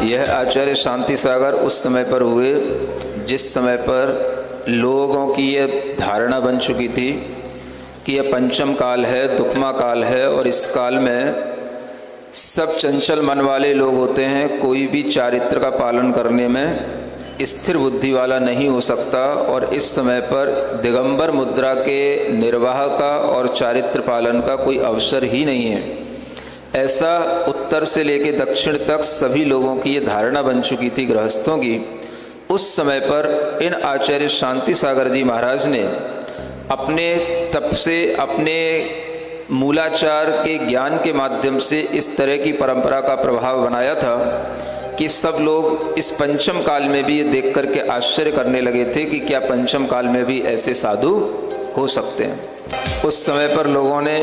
यह आचार्य शांति सागर उस समय पर हुए जिस समय पर लोगों की यह धारणा बन चुकी थी कि यह पंचम काल है, दुखमा काल है और इस काल में सब चंचल मन वाले लोग होते हैं। कोई भी चारित्र का पालन करने में स्थिर बुद्धि वाला नहीं हो सकता और इस समय पर दिगंबर मुद्रा के निर्वाह का और चारित्र पालन का कोई अवसर ही नहीं है। ऐसा उत्तर से लेके दक्षिण तक सभी लोगों की ये धारणा बन चुकी थी, गृहस्थों की। उस समय पर इन आचार्य शांति सागर जी महाराज ने अपने तप से, अपने मूलाचार के ज्ञान के माध्यम से इस तरह की परंपरा का प्रभाव बनाया था कि सब लोग इस पंचम काल में भी ये देख करके आश्चर्य करने लगे थे कि क्या पंचम काल में भी ऐसे साधु हो सकते हैं। उस समय पर लोगों ने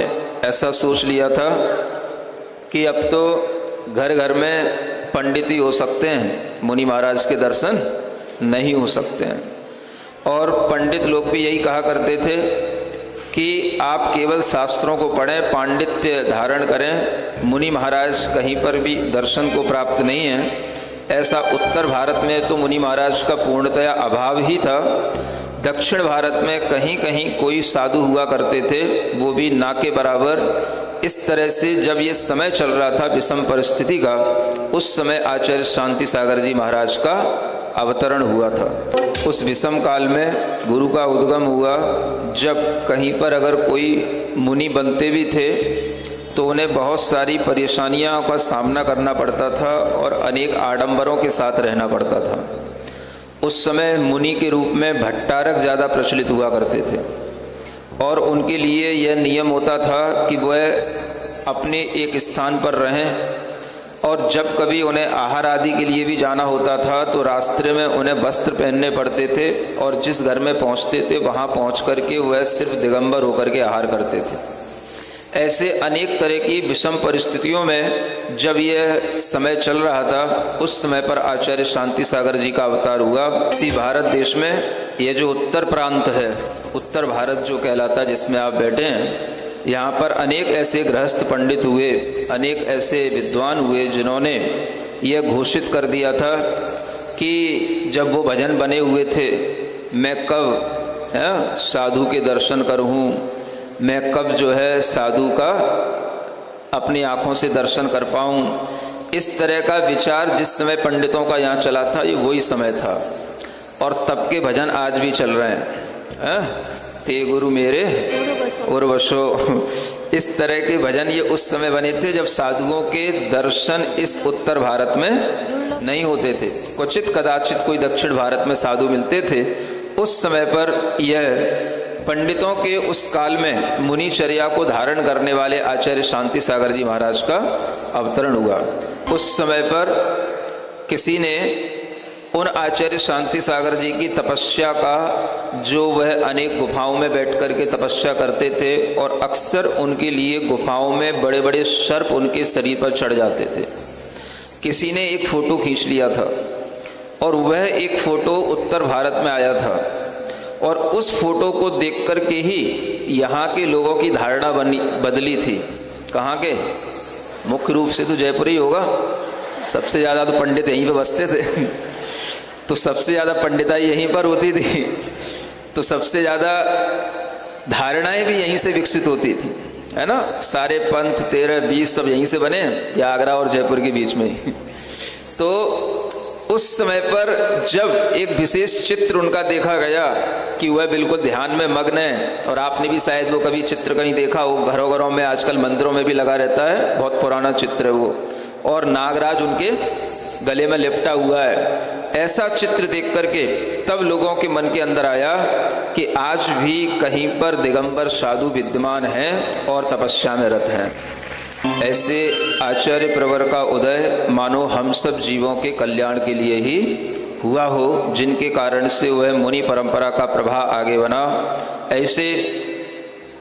ऐसा सोच लिया था कि अब तो घर घर में पंडित ही हो सकते हैं, मुनि महाराज के दर्शन नहीं हो सकते हैं। और पंडित लोग भी यही कहा करते थे कि आप केवल शास्त्रों को पढ़ें, पांडित्य धारण करें, मुनि महाराज कहीं पर भी दर्शन को प्राप्त नहीं है। ऐसा उत्तर भारत में तो मुनि महाराज का पूर्णतया अभाव ही था। दक्षिण भारत में कहीं कहीं कोई साधु हुआ करते थे, वो भी ना के बराबर। इस तरह से जब ये समय चल रहा था विषम परिस्थिति का, उस समय आचार्य शांति सागर जी महाराज का अवतरण हुआ था। उस विषम काल में गुरु का उद्गम हुआ। जब कहीं पर अगर कोई मुनि बनते भी थे तो उन्हें बहुत सारी परेशानियों का सामना करना पड़ता था और अनेक आडंबरों के साथ रहना पड़ता था। उस समय मुनि के रूप में भट्टारक ज़्यादा प्रचलित हुआ करते थे और उनके लिए यह नियम होता था कि वह अपने एक स्थान पर रहें और जब कभी उन्हें आहार आदि के लिए भी जाना होता था तो रास्ते में उन्हें वस्त्र पहनने पड़ते थे और जिस घर में पहुंचते थे वहां पहुंच करके वह सिर्फ दिगंबर होकर के आहार करते थे। ऐसे अनेक तरह की विषम परिस्थितियों में जब यह समय चल रहा था, उस समय पर आचार्य शांति सागर जी का अवतार हुआ। इसी भारत देश में यह जो उत्तर प्रांत है, उत्तर भारत जो कहलाता है, जिसमें आप बैठे हैं, यहाँ पर अनेक ऐसे गृहस्थ पंडित हुए, अनेक ऐसे विद्वान हुए जिन्होंने यह घोषित कर दिया था कि जब वो भजन बने हुए थे, मैं कब साधु के दर्शन करूँ, मैं कब जो है साधु का अपनी आँखों से दर्शन कर पाऊँ। इस तरह का विचार जिस समय पंडितों का यहाँ चला था, ये वही समय था और तब के भजन आज भी चल रहे हैं। ते गुरु मेरे उर्वशो, इस तरह के भजन ये उस समय बने थे जब साधुओं के दर्शन इस उत्तर भारत में नहीं होते थे। क्वचित कदाचित कोई दक्षिण भारत में साधु मिलते थे। उस समय पर यह पंडितों के उस काल में मुनिचर्या को धारण करने वाले आचार्य शांति सागर जी महाराज का अवतरण हुआ। उस समय पर किसी ने उन आचार्य शांति सागर जी की तपस्या का, जो वह अनेक गुफाओं में बैठ कर के तपस्या करते थे और अक्सर उनके लिए गुफाओं में बड़े बड़े सर्प उनके शरीर पर चढ़ जाते थे, किसी ने एक फोटो खींच लिया था और वह एक फोटो उत्तर भारत में आया था और उस फोटो को देख कर के ही यहाँ के लोगों की धारणा बदली थी। कहाँ के? मुख्य रूप से तो जयपुर ही होगा, सबसे ज़्यादा तो पंडित यहीं पे बसते थे तो सबसे ज़्यादा पंडिताई यहीं पर होती थी, तो सबसे ज़्यादा धारणाएं भी यहीं से विकसित होती थी, है ना। सारे पंथ 13-20 सब यहीं से बने, या आगरा और जयपुर के बीच में ही। तो उस समय पर जब एक विशेष चित्र उनका देखा गया कि वह बिल्कुल ध्यान में मग्न है, और आपने भी शायद वो कभी चित्र कहीं देखा हो, घरों घरों में आजकल मंदिरों में भी लगा रहता है, बहुत पुराना चित्र है वो, और नागराज उनके गले में लिपटा हुआ है। ऐसा चित्र देख करके तब लोगों के मन के अंदर आया कि आज भी कहीं पर दिगंबर साधु विद्यमान हैं और तपस्या में रत हैं। ऐसे आचार्य प्रवर का उदय मानो हम सब जीवों के कल्याण के लिए ही हुआ हो, जिनके कारण से वह मुनि परंपरा का प्रभाव आगे बना। ऐसे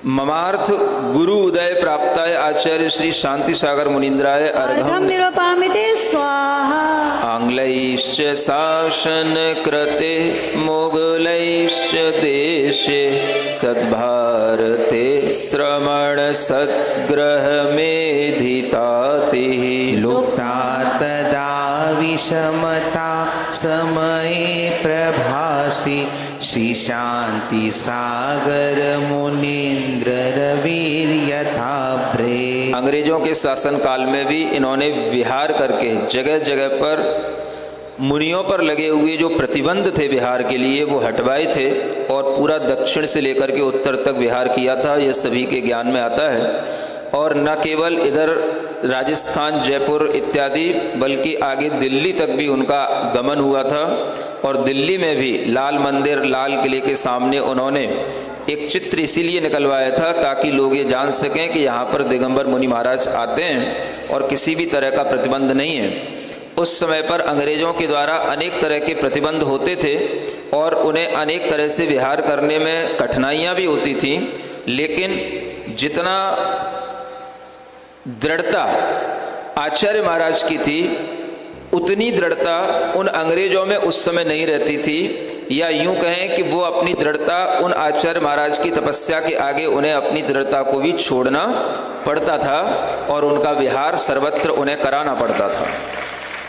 ममार्थ गुरु उदय प्राप्ताय आचार्य श्री शांति सागर मुनीन्द्राय अर्घम निरूपामिते स्वाहा। आंग्लैश्च शासन कृते मोगलैश्च देशे सद्भारते श्रमण सद्ग्रह मेधिताति लुप्ता तदा समता समये प्रभासी श्री शांति सागर मुनीन्द्र रवीर यथाभ्रे। अंग्रेजों के शासन काल में भी इन्होंने विहार करके जगह जगह पर मुनियों पर लगे हुए जो प्रतिबंध थे विहार के लिए वो हटवाए थे और पूरा दक्षिण से लेकर के उत्तर तक विहार किया था। यह सभी के ज्ञान में आता है। और न केवल इधर राजस्थान, जयपुर इत्यादि, बल्कि आगे दिल्ली तक भी उनका गमन हुआ था। और दिल्ली में भी लाल मंदिर, लाल किले के सामने उन्होंने एक चित्र इसीलिए निकलवाया था ताकि लोग ये जान सकें कि यहाँ पर दिगंबर मुनि महाराज आते हैं और किसी भी तरह का प्रतिबंध नहीं है। उस समय पर अंग्रेजों के द्वारा अनेक तरह के प्रतिबंध होते थे और उन्हें अनेक तरह से विहार करने में कठिनाइयाँ भी होती थीं, लेकिन जितना दृढ़ता आचार्य महाराज की थी उतनी दृढ़ता उन अंग्रेजों में उस समय नहीं रहती थी। या यूं कहें कि वो अपनी दृढ़ता उन आचार्य महाराज की तपस्या के आगे उन्हें अपनी दृढ़ता को भी छोड़ना पड़ता था और उनका विहार सर्वत्र उन्हें कराना पड़ता था।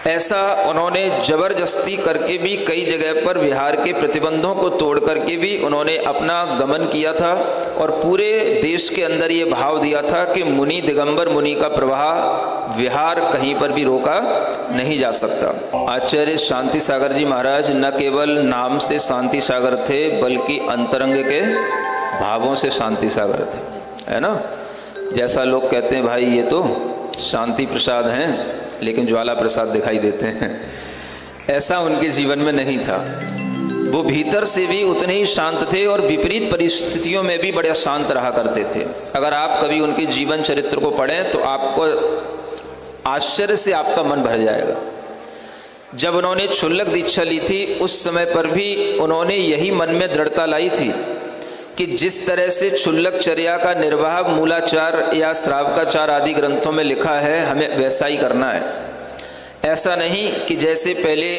ऐसा उन्होंने जबरदस्ती करके भी कई जगह पर विहार के प्रतिबंधों को तोड़ करके भी उन्होंने अपना गमन किया था और पूरे देश के अंदर ये भाव दिया था कि मुनि, दिगंबर मुनि का प्रवाह विहार कहीं पर भी रोका नहीं जा सकता। आचार्य शांति सागर जी महाराज न केवल नाम से शांति सागर थे बल्कि अंतरंग के भावों से शांति सागर थे, है ना। जैसा लोग कहते हैं भाई ये तो शांति प्रसाद हैं लेकिन ज्वाला प्रसाद दिखाई देते हैं, ऐसा उनके जीवन में नहीं था। वो भीतर से भी उतने ही शांत थे और विपरीत परिस्थितियों में भी बड़े शांत रहा करते थे। अगर आप कभी उनके जीवन चरित्र को पढ़ें तो आपको आश्चर्य से आपका मन भर जाएगा। जब उन्होंने क्षुल्लक दीक्षा ली थी उस समय पर भी उन्होंने यही मन में दृढ़ता लाई थी कि जिस तरह से क्षुल्लक चर्या का निर्वाह मूलाचार या श्रावकाचार आदि ग्रंथों में लिखा है हमें वैसा ही करना है। ऐसा नहीं कि जैसे पहले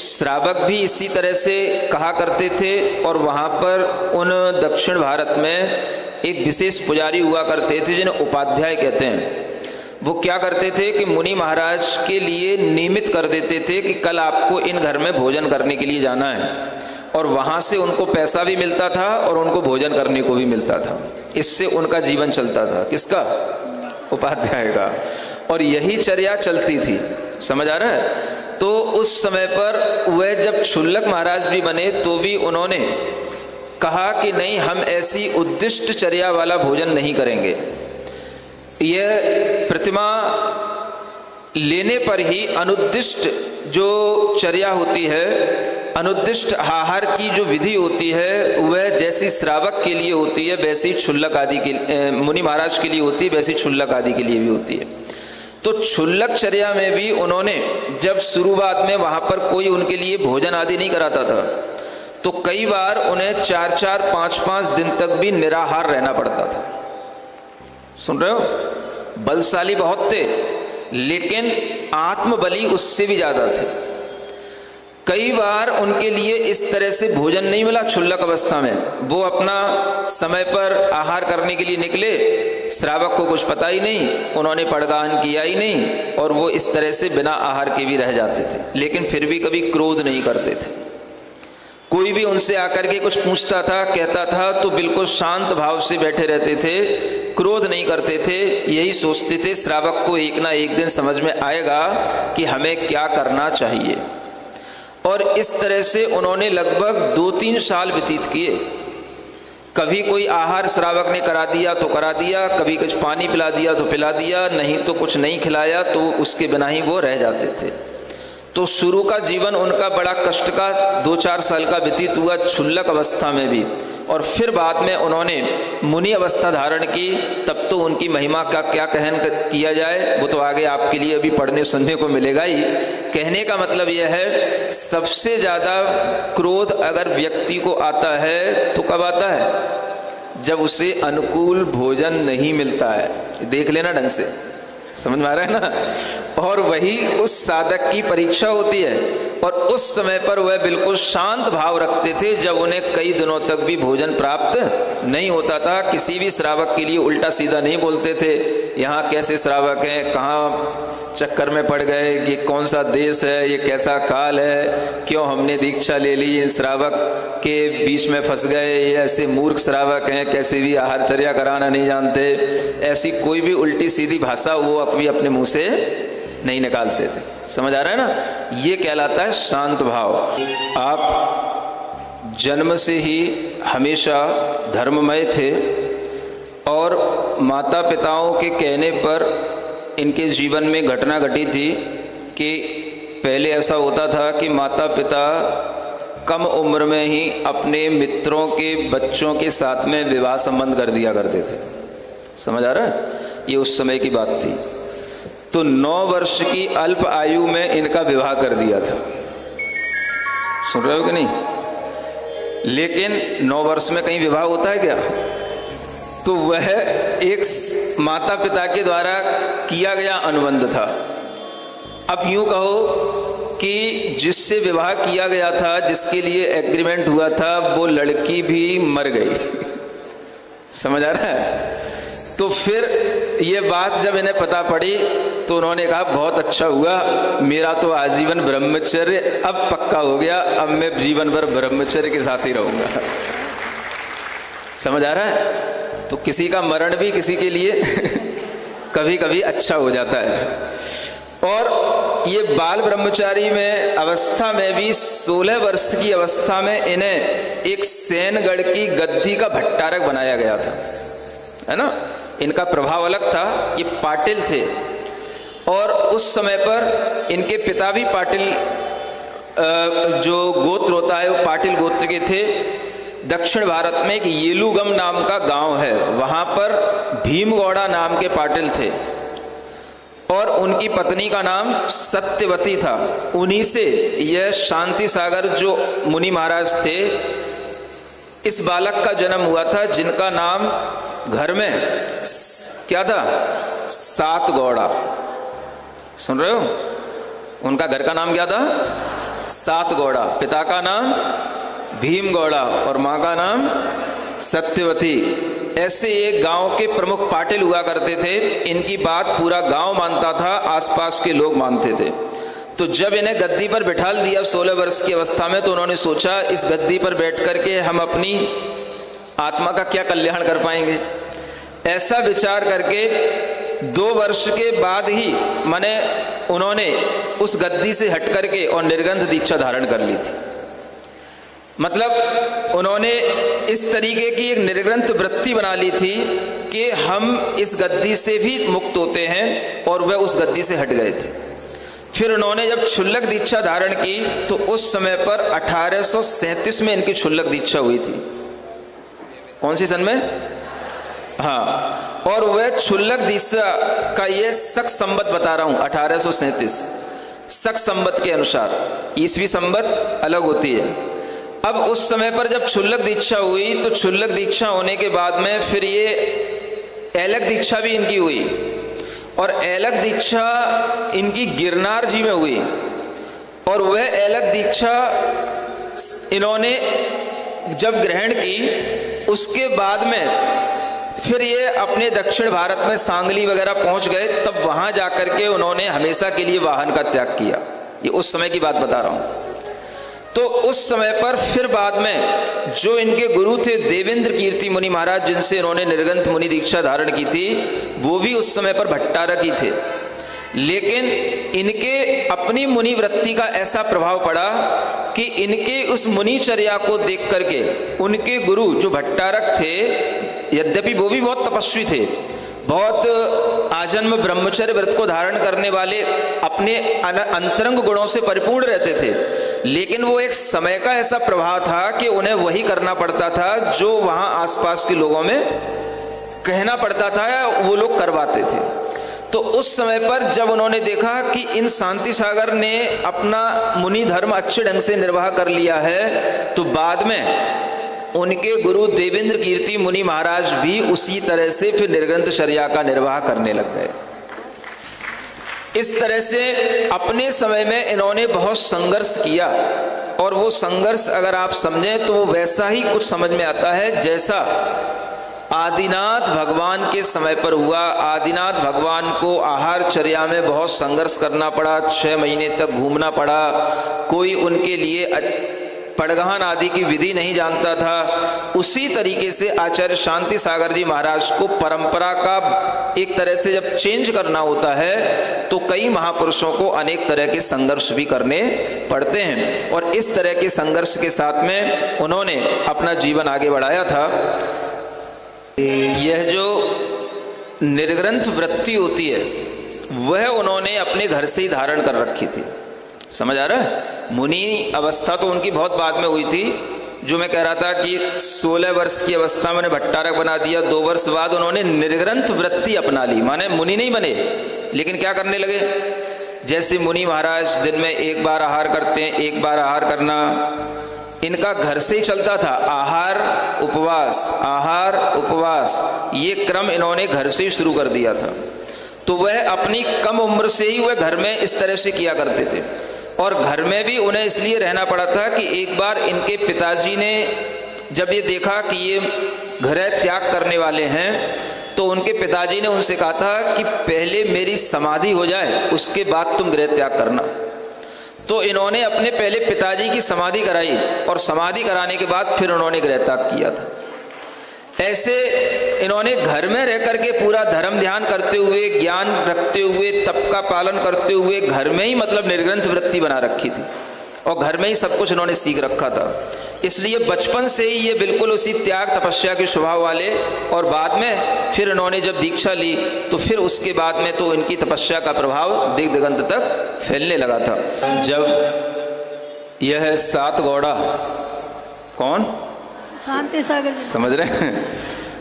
श्रावक भी इसी तरह से कहा करते थे और वहाँ पर उन दक्षिण भारत में एक विशेष पुजारी हुआ करते थे जिन्हें उपाध्याय कहते हैं। वो क्या करते थे कि मुनि महाराज के लिए नियमित कर देते थे कि कल आपको इन घर में भोजन करने के लिए जाना है और वहाँ से उनको पैसा भी मिलता था और उनको भोजन करने को भी मिलता था। इससे उनका जीवन चलता था। किसका? उपाध्याय का। और यही चर्या चलती थी। समझ आ रहा है? तो उस समय पर वह जब क्षुल्लक महाराज भी बने तो भी उन्होंने कहा कि नहीं, हम ऐसी उद्दिष्ट चर्या वाला भोजन नहीं करेंगे। यह प्रतिमा लेने पर ही अनुद्दिष्ट जो चर्या होती है, अनुद्दिष्ट आहार की जो विधि होती है वह जैसी श्रावक के लिए होती है वैसी क्षुल्लक आदि के मुनि महाराज के लिए होती है, वैसी क्षुल्लक आदि के लिए भी होती है। तो क्षुल्लक चर्या में भी उन्होंने जब शुरुआत में वहां पर कोई उनके लिए भोजन आदि नहीं कराता था तो कई बार उन्हें 4-4, 5-5 दिन तक भी निराहार रहना पड़ता था। सुन रहे हो? बलशाली बहुत थे लेकिन आत्मबली उससे भी ज्यादा थे। कई बार उनके लिए इस तरह से भोजन नहीं मिला क्षुल्लक अवस्था में, वो अपना समय पर आहार करने के लिए निकले, श्रावक को कुछ पता ही नहीं, उन्होंने पड़गाहन किया ही नहीं और वो इस तरह से बिना आहार के भी रह जाते थे। लेकिन फिर भी कभी क्रोध नहीं करते थे। कोई भी उनसे आकर के कुछ पूछता था, कहता था तो बिल्कुल शांत भाव से बैठे रहते थे, क्रोध नहीं करते थे। यही सोचते थे श्रावक को एक ना एक दिन समझ में आएगा कि हमें क्या करना चाहिए। और इस तरह से उन्होंने लगभग 2-3 साल व्यतीत किए। कभी कोई आहार श्रावक ने करा दिया तो करा दिया, कभी कुछ पानी पिला दिया तो पिला दिया, नहीं तो कुछ नहीं खिलाया तो उसके बिना ही वो रह जाते थे। तो शुरू का जीवन उनका बड़ा कष्ट का 2-4 साल का व्यतीत हुआ क्षुल्लक अवस्था में भी। और फिर बाद में उन्होंने मुनि अवस्था धारण की, तब तो उनकी महिमा का क्या कहन किया जाए, वो तो आगे आपके लिए अभी पढ़ने सुनने को मिलेगा ही। कहने का मतलब यह है, सबसे ज़्यादा क्रोध अगर व्यक्ति को आता है तो कब आता है? जब उसे अनुकूल भोजन नहीं मिलता है। देख लेना ढंग से, समझ में आ रहा है ना। और वही उस साधक की परीक्षा होती है। और उस समय पर वह बिल्कुल शांत भाव रखते थे जब उन्हें कई दिनों तक भी भोजन प्राप्त नहीं होता था। किसी भी श्रावक के लिए उल्टा सीधा नहीं बोलते थे, यहाँ कैसे श्रावक हैं, कहाँ चक्कर में पड़ गए कि कौन सा देश है, ये कैसा काल है, क्यों हमने दीक्षा ले ली, इन श्रावक के बीच में फंस गए, ये ऐसे मूर्ख श्रावक हैं, कैसे भी आहारचर्या कराना नहीं जानते, ऐसी कोई भी उल्टी सीधी भाषा वो कभी अपने मुंह से नहीं निकालते थे। समझ आ रहा है ना? ये कहलाता है शांत भाव। आप जन्म से ही हमेशा धर्ममय थे और माता पिताओं के कहने पर इनके जीवन में घटना घटी थी कि पहले ऐसा होता था कि माता पिता कम उम्र में ही अपने मित्रों के बच्चों के साथ में विवाह संबंध कर दिया करते थे। समझ आ रहा है? ये उस समय की बात थी। तो 9 वर्ष की अल्प आयु में इनका विवाह कर दिया था। सुन रहे हो कि नहीं? लेकिन 9 वर्ष में कहीं विवाह होता है क्या? तो वह एक माता पिता के द्वारा किया गया अनुबंध था। अब यूं कहो कि जिससे विवाह किया गया था, जिसके लिए एग्रीमेंट हुआ था, वो लड़की भी मर गई। समझ आ रहा है? तो फिर ये बात जब इन्हें पता पड़ी तो उन्होंने कहा बहुत अच्छा हुआ, मेरा तो आजीवन ब्रह्मचर्य अब पक्का हो गया, अब मैं जीवन भर ब्रह्मचर्य के साथ ही रहूंगा। समझ आ रहा है? तो किसी का मरण भी किसी के लिए कभी कभी अच्छा हो जाता है। और ये बाल ब्रह्मचारी में अवस्था में भी 16 वर्ष की अवस्था में इन्हें एक सेनगढ़ की गद्दी का भट्टारक बनाया गया था, है ना? इनका प्रभाव अलग था, ये पाटिल थे और उस समय पर इनके पिता भी पाटिल जो गोत्र होता है वो पाटिल गोत्र के थे। दक्षिण भारत में एक येलुगम नाम का गांव है, वहां पर भीमगौड़ा नाम के पाटिल थे और उनकी पत्नी का नाम सत्यवती था। उन्हीं से यह शांति सागर जो मुनि महाराज थे, इस बालक का जन्म हुआ था जिनका नाम घर में क्या था? सातगौड़ा। सुन रहे हो? उनका घर का नाम क्या था? सातगौड़ा। पिता का नाम भीमगौड़ा और माँ का नाम सत्यवती। ऐसे एक गांव के प्रमुख पाटिल हुआ करते थे। इनकी बात पूरा गांव मानता था, आसपास के लोग मानते थे। तो जब इन्हें गद्दी पर बिठा दिया 16 वर्ष की अवस्था में, तो उन्होंने सोचा इस गद्दी पर बैठ करके हम अपनी आत्मा का क्या कल्याण कर पाएंगे। ऐसा विचार करके 2 वर्ष के बाद ही माने उन्होंने उस गद्दी से हट करके और निर्गंध दीक्षा धारण कर ली थी। मतलब उन्होंने इस तरीके की एक निर्ग्रंथ वृत्ति बना ली थी कि हम इस गद्दी से भी मुक्त होते हैं, और वह उस गद्दी से हट गए थे। फिर उन्होंने जब क्षुल्लक दीक्षा धारण की तो उस समय पर 1837 में इनकी क्षुल्लक दीक्षा हुई थी। कौन सी सन में? हाँ। और वह क्षुल्लक दीक्षा का ये शक संवत बता रहा हूं, 1837 शक संवत के अनुसार। ईसवी संवत अलग होती है। अब उस समय पर जब क्षुल्लक दीक्षा हुई तो क्षुल्लक दीक्षा होने के बाद में फिर ये ऐलक दीक्षा भी इनकी हुई, और ऐलक दीक्षा इनकी गिरनार जी में हुई। और वह ऐलक दीक्षा इन्होंने जब ग्रहण की उसके बाद में फिर ये अपने दक्षिण भारत में सांगली वगैरह पहुंच गए। तब वहां जाकर के उन्होंने हमेशा के लिए वाहन का त्याग किया। ये उस समय की बात बता रहा हूं। तो उस समय पर फिर बाद में जो इनके गुरु थे देवेंद्र कीर्ति मुनि महाराज, जिनसे इन्होंने निर्गंथ मुनि दीक्षा धारण की थी, वो भी उस समय पर भट्टारक ही थे। लेकिन इनके अपनी मुनि वृत्ति का ऐसा प्रभाव पड़ा कि इनके उस मुनिचर्या को देख करके उनके गुरु जो भट्टारक थे, यद्यपि वो भी बहुत तपस्वी थे, बहुत आजन्म ब्रह्मचर्य व्रत को धारण करने वाले, अपने अंतरंग गुणों से परिपूर्ण रहते थे, लेकिन वो एक समय का ऐसा प्रभाव था कि उन्हें वही करना पड़ता था जो वहां आसपास के लोगों में कहना पड़ता था, वो लोग करवाते थे। तो उस समय पर जब उन्होंने देखा कि इन शांति सागर ने अपना मुनि धर्म अच्छे ढंग से निर्वाह कर लिया है, तो बाद में उनके गुरु देवेंद्र कीर्ति मुनि महाराज भी उसी तरह से फिर निर्ग्रंथ चर्या का निर्वाह करने लग गए। इस तरह से अपने समय में इन्होंने बहुत संघर्ष किया, और वो संघर्ष अगर आप समझें तो वो वैसा ही कुछ समझ में आता है जैसा आदिनाथ भगवान के समय पर हुआ। आदिनाथ भगवान को आहारचर्या में बहुत संघर्ष करना पड़ा, 6 महीने तक घूमना पड़ा। कोई उनके लिए पड़गहन आदि की विधि नहीं जानता था। उसी तरीके से आचार्य शांति सागर जी महाराज को परंपरा का एक तरह से जब चेंज करना होता है तो कई महापुरुषों को अनेक तरह के संघर्ष भी करने पड़ते हैं, और इस तरह के संघर्ष के साथ में उन्होंने अपना जीवन आगे बढ़ाया था। यह जो निर्ग्रंथ वृत्ति होती है वह उन्होंने अपने घर से ही धारण कर रखी थी। समझ आ रहा है? मुनि अवस्था तो उनकी बहुत बाद में हुई थी। जो मैं कह रहा था कि 16 वर्ष की अवस्था में भट्टारक बना दिया, 2 वर्ष बाद उन्होंने निर्ग्रंथ वृत्ति अपना ली। माने मुनि नहीं बने, लेकिन क्या करने लगे, जैसे मुनि महाराज दिन में 1 बार आहार करते हैं, 1 बार आहार करना इनका घर से ही चलता था। आहार उपवास ये क्रम इन्होंने घर से ही शुरू कर दिया था। तो वह अपनी कम उम्र से ही वह घर में इस तरह से किया करते थे, और घर में भी उन्हें इसलिए रहना पड़ा था कि एक बार इनके पिताजी ने जब ये देखा कि ये गृह त्याग करने वाले हैं तो उनके पिताजी ने उनसे कहा था कि पहले मेरी समाधि हो जाए उसके बाद तुम गृह त्याग करना। तो इन्होंने अपने पहले पिताजी की समाधि कराई, और समाधि कराने के बाद फिर उन्होंने गृह त्याग किया था। ऐसे इन्होंने घर में रह करके पूरा धर्म ध्यान करते हुए, ज्ञान रखते हुए, तप का पालन करते हुए घर में ही मतलब निर्ग्रंथ वृत्ति बना रखी थी, और घर में ही सब कुछ इन्होंने सीख रखा था। इसलिए बचपन से ही ये बिल्कुल उसी त्याग तपस्या के स्वभाव वाले, और बाद में फिर इन्होंने जब दीक्षा ली तो फिर उसके बाद में तो इनकी तपस्या का प्रभाव दिग दिगंत तक फैलने लगा था। जब यह 7 गौड़ा, कौन? शांति सागर जी। समझ रहे हैं?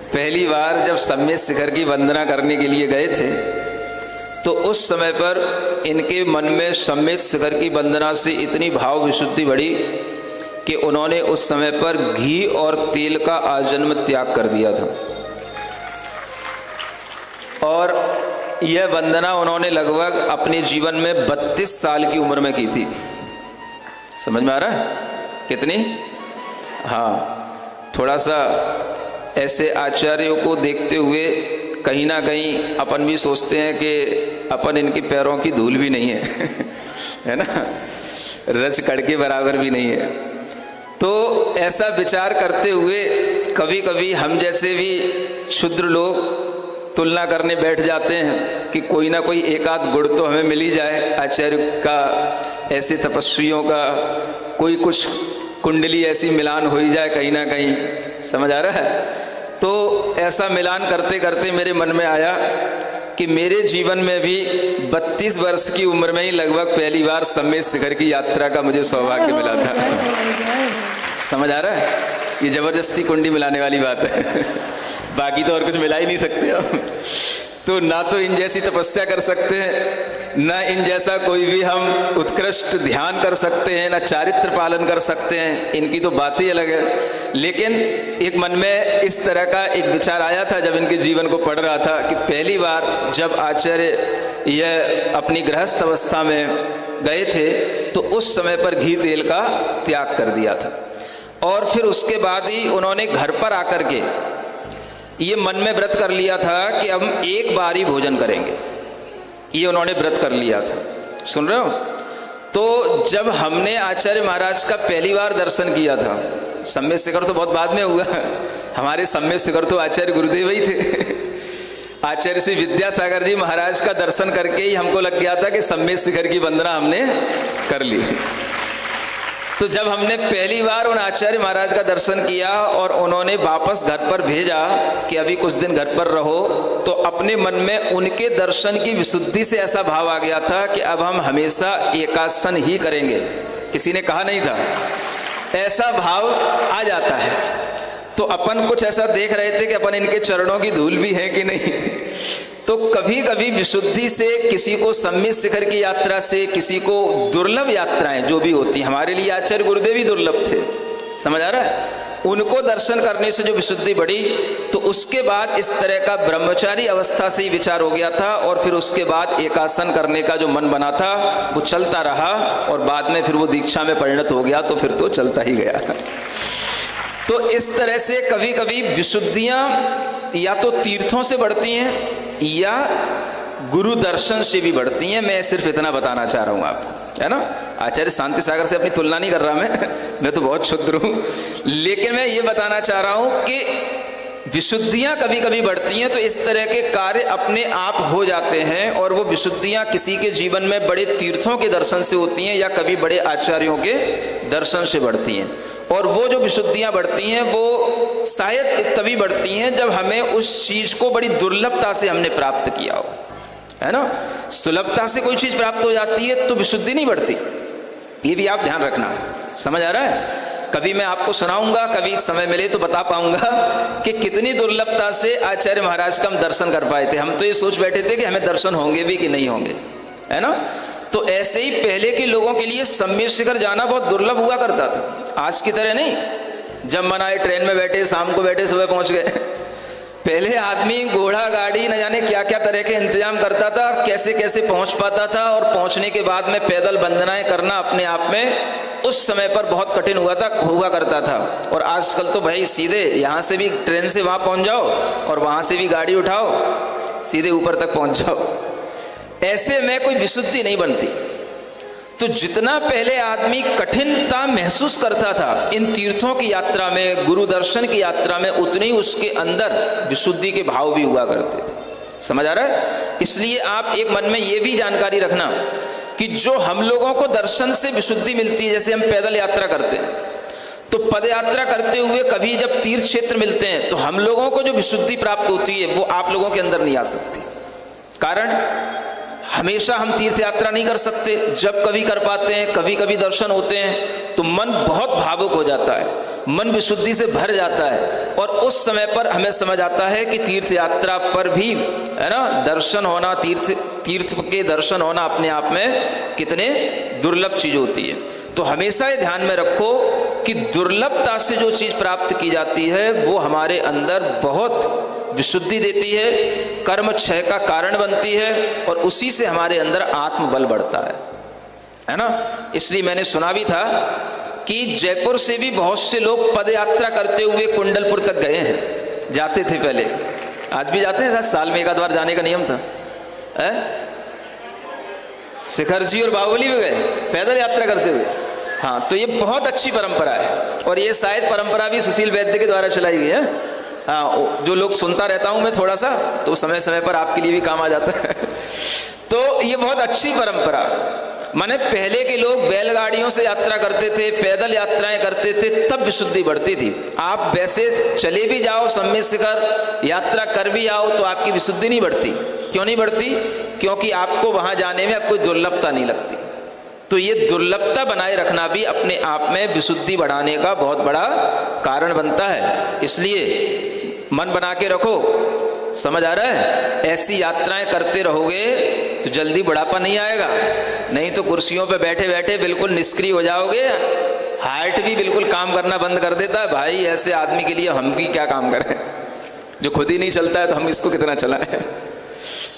पहली बार जब सम्यक शिखर की वंदना करने के लिए गए थे तो उस समय पर इनके मन में सम्यक शिखर की वंदना से इतनी भाव विशुद्धि बढ़ी कि उन्होंने उस समय पर घी और तेल का आजन्म त्याग कर दिया था। और यह वंदना उन्होंने लगभग अपने जीवन में 32 साल की उम्र में की थी। समझ में आ रहा है? कितनी? हाँ, थोड़ा सा ऐसे आचार्यों को देखते हुए कहीं ना कहीं अपन भी सोचते हैं कि अपन इनके पैरों की धूल भी नहीं है है ना, रच कड़ के बराबर भी नहीं है। तो ऐसा विचार करते हुए कभी कभी हम जैसे भी क्षुद्र लोग तुलना करने बैठ जाते हैं कि कोई ना कोई एक आध गुण तो हमें मिल ही जाए आचार्य का, ऐसे तपस्वियों का कोई कुछ कुंडली ऐसी मिलान हो ही जाए कहीं ना कहीं। समझ आ रहा है? तो ऐसा मिलान करते करते मेरे मन में आया कि मेरे जीवन में भी 32 वर्ष की उम्र में ही लगभग पहली बार सम्यक शिखर की यात्रा का मुझे सौभाग्य मिला था। समझ आ रहा है? ये जबरदस्ती कुंडी मिलाने वाली बात है बाकी तो और कुछ मिला ही नहीं सकते हम। तो ना तो इन जैसी तपस्या कर सकते हैं, ना इन जैसा कोई भी हम उत्कृष्ट ध्यान कर सकते हैं, ना चारित्र पालन कर सकते हैं, इनकी तो बात ही अलग है। लेकिन एक मन में इस तरह का एक विचार आया था जब इनके जीवन को पढ़ रहा था कि पहली बार जब आचार्य यह अपनी गृहस्थ अवस्था में गए थे तो उस समय पर घी तेल का त्याग कर दिया था, और फिर उसके बाद ही उन्होंने घर पर आकर के ये मन में व्रत कर लिया था कि हम एक बार ही भोजन करेंगे। ये उन्होंने व्रत कर लिया था। सुन रहे हो? तो जब हमने आचार्य महाराज का पहली बार दर्शन किया था, सम्यक शिखर तो बहुत बाद में हुआ, हमारे सम्यक शिखर तो आचार्य गुरुदेव ही थे आचार्य श्री विद्यासागर जी महाराज का दर्शन करके ही हमको लग गया था कि सम्यक शिखर की वंदना हमने कर ली। तो जब हमने पहली बार उन आचार्य महाराज का दर्शन किया और उन्होंने वापस घर पर भेजा कि अभी कुछ दिन घर पर रहो, तो अपने मन में उनके दर्शन की विशुद्धि से ऐसा भाव आ गया था कि अब हम हमेशा एकासन ही करेंगे। किसी ने कहा नहीं था, ऐसा भाव आ जाता है। तो अपन कुछ ऐसा देख रहे थे कि अपन इनके चरणों की धूल भी है कि नहीं। तो कभी कभी विशुद्धि से किसी को सम्यक शिखर की यात्रा से, किसी को दुर्लभ यात्राएं जो भी होती, हमारे लिए आचार्य गुरुदेव ही दुर्लभ थे। समझ आ रहा है? उनको दर्शन करने से जो विशुद्धि बढ़ी, तो उसके बाद इस तरह का ब्रह्मचारी अवस्था से ही विचार हो गया था, और फिर उसके बाद एकासन करने का जो मन बना था वो चलता रहा, और बाद में फिर वो दीक्षा में परिणत हो गया, तो फिर तो चलता ही गया। तो इस तरह से कभी कभी विशुद्धियां या तो तीर्थों से बढ़ती हैं या गुरु दर्शन से भी बढ़ती हैं। मैं सिर्फ इतना बताना चाह रहा हूं आपको, है ना। आचार्य शांति सागर से अपनी तुलना नहीं कर रहा मैं तो बहुत शुद्ध हूं, लेकिन मैं ये बताना चाह रहा हूं कि विशुद्धियां कभी कभी बढ़ती हैं तो इस तरह के कार्य अपने आप हो जाते हैं, और वो विशुद्धियां किसी के जीवन में बड़े तीर्थों के दर्शन से होती हैं या कभी बड़े आचार्यों के दर्शन से बढ़ती हैं। और वो जो विशुद्धियां बढ़ती हैं वो शायद तभी बढ़ती हैं जब हमें उस चीज को बड़ी दुर्लभता से हमने प्राप्त किया हो, है ना। सुलभता से कोई चीज प्राप्त हो जाती है तो विशुद्धि नहीं बढ़ती, ये भी आप ध्यान रखना। समझ आ रहा है। कभी मैं आपको सुनाऊंगा, कभी समय मिले तो बता पाऊंगा कि कितनी दुर्लभता से आचार्य महाराज का हम दर्शन कर पाए थे। हम तो ये सोच बैठे थे कि हमें दर्शन होंगे भी कि नहीं होंगे, है ना। तो ऐसे ही पहले के लोगों के लिए सम्मेद शिखर जाना बहुत दुर्लभ हुआ करता था, आज की तरह नहीं। जब मन आए ट्रेन में बैठे, शाम को बैठे, सुबह पहुंच गए। पहले आदमी घोड़ा गाड़ी न जाने क्या क्या तरह के इंतजाम करता था, कैसे कैसे पहुंच पाता था, और पहुंचने के बाद में पैदल वंदनाएं करना अपने आप में उस समय पर बहुत कठिन हुआ करता था। और आजकल तो भाई सीधे यहाँ से भी ट्रेन से वहां पहुंच जाओ और वहां से भी गाड़ी उठाओ, सीधे ऊपर तक पहुंच जाओ। ऐसे में कोई विशुद्धि नहीं बनती। तो जितना पहले आदमी कठिनता महसूस करता था इन तीर्थों की यात्रा में, गुरु दर्शन की यात्रा में, उतनी ही उसके अंदर विशुद्धि के भाव भी हुआ करते थे। समझ आ रहा है। इसलिए आप एक मन में ये भी जानकारी रखना कि जो हम लोगों को दर्शन से विशुद्धि मिलती है, जैसे हम पैदल यात्रा करते हैं, तो पद यात्रा करते हुए कभी जब तीर्थ क्षेत्र मिलते हैं तो हम लोगों को जो विशुद्धि प्राप्त होती है वो आप लोगों के अंदर नहीं आ सकती। कारण हमेशा हम तीर्थ यात्रा नहीं कर सकते, जब कभी कर पाते हैं, कभी कभी दर्शन होते हैं तो मन बहुत भावुक हो जाता है, मन विशुद्धि से भर जाता है, और उस समय पर हमें समझ आता है कि तीर्थ यात्रा पर भी, है ना, दर्शन होना, तीर्थ के दर्शन होना अपने आप में कितने दुर्लभ चीज होती है। तो हमेशा ये ध्यान में रखो कि दुर्लभता से जो चीज प्राप्त की जाती है वो हमारे अंदर बहुत विशुद्धि देती है, कर्म क्षय का कारण बनती है, और उसी से हमारे अंदर आत्मबल बढ़ता है ना। इसलिए मैंने सुना भी था कि जयपुर से भी बहुत से लोग पद यात्रा करते हुए कुंडलपुर तक गए हैं, जाते थे पहले, आज भी जाते हैं, साल में एक आध बार जाने का नियम था। शिखर जी और बाहुबली भी गए पैदल यात्रा करते हुए। हाँ, तो ये बहुत अच्छी परंपरा है, और ये शायद परंपरा भी सुशील वैद्य के द्वारा चलाई गई है। हाँ, जो लोग सुनता रहता हूं मैं थोड़ा सा, तो समय समय पर आपके लिए भी काम आ जाता है। तो ये बहुत अच्छी परंपरा, माने पहले के लोग बैलगाड़ियों से यात्रा करते थे, पैदल यात्राएं करते थे, तब विशुद्धि बढ़ती थी। आप वैसे चले भी जाओ सम्मेद शिखर यात्रा कर भी आओ तो आपकी विशुद्धि नहीं बढ़ती। क्यों नहीं बढ़ती? क्योंकि आपको वहां जाने में अब कोई दुर्लभता नहीं लगती। तो ये दुर्लभता बनाए रखना भी अपने आप में विशुद्धि बढ़ाने का बहुत बड़ा कारण बनता है। इसलिए मन बना के रखो, समझ आ रहा है। ऐसी यात्राएं करते रहोगे तो जल्दी बुढ़ापा नहीं आएगा, नहीं तो कुर्सियों पे बैठे बैठे बिल्कुल निष्क्रिय हो जाओगे। हार्ट भी बिल्कुल काम करना बंद कर देता है। भाई ऐसे आदमी के लिए हम भी क्या काम करें, जो खुद ही नहीं चलता है तो हम इसको कितना चलाएं।